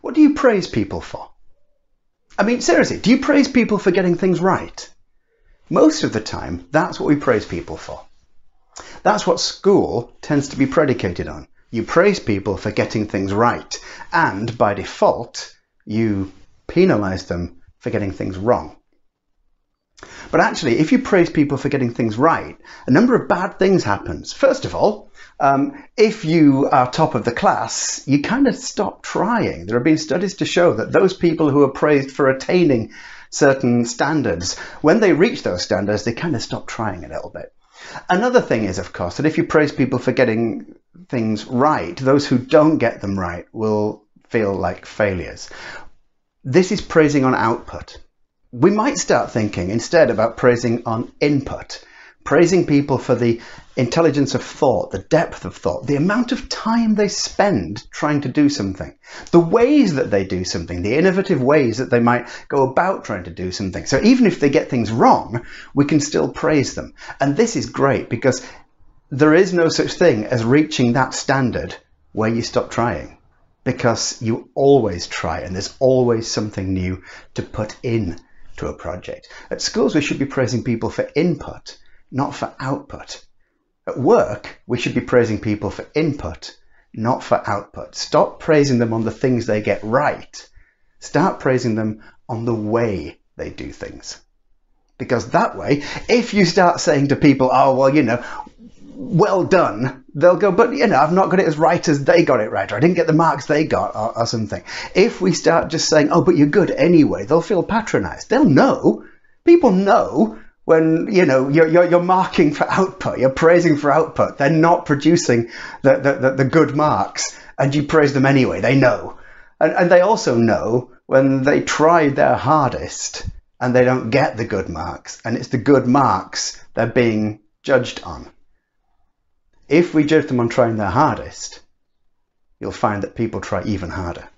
What do you praise people for? I mean, seriously, do you praise people for getting things right? Most of the time, that's what we praise people for. That's what school tends to be predicated on. You praise people for getting things right, and by default, you penalise them for getting things wrong. But actually, if you praise people for getting things right, a number of bad things happens. First of all, if you are top of the class, you kind of stop trying. There have been studies to show that those people who are praised for attaining certain standards, when they reach those standards, they kind of stop trying a little bit. Another thing is, of course, that if you praise people for getting things right, those who don't get them right will feel like failures. This is praising on output. We might start thinking instead about praising on input, praising people for the intelligence of thought, the depth of thought, the amount of time they spend trying to do something, the ways that they do something, the innovative ways that they might go about trying to do something. So even if they get things wrong, we can still praise them. And this is great because there is no such thing as reaching that standard where you stop trying, because you always try and there's always something new to put in to a project. At schools, we should be praising people for input, not for output. At work, we should be praising people for input, not for output. Stop praising them on the things they get right. Start praising them on the way they do things. Because that way, if you start saying to people, oh, well, well done, they'll go, but, I've not got it as right as they got it right, or I didn't get the marks they got, or something. If we start just saying, oh, but you're good anyway, they'll feel patronized. They'll know. People know when, you're marking for output, you're praising for output. They're not producing the good marks, and you praise them anyway. They know. And they also know when they try their hardest and they don't get the good marks, and it's the good marks they're being judged on. If we judge them on trying their hardest, you'll find that people try even harder.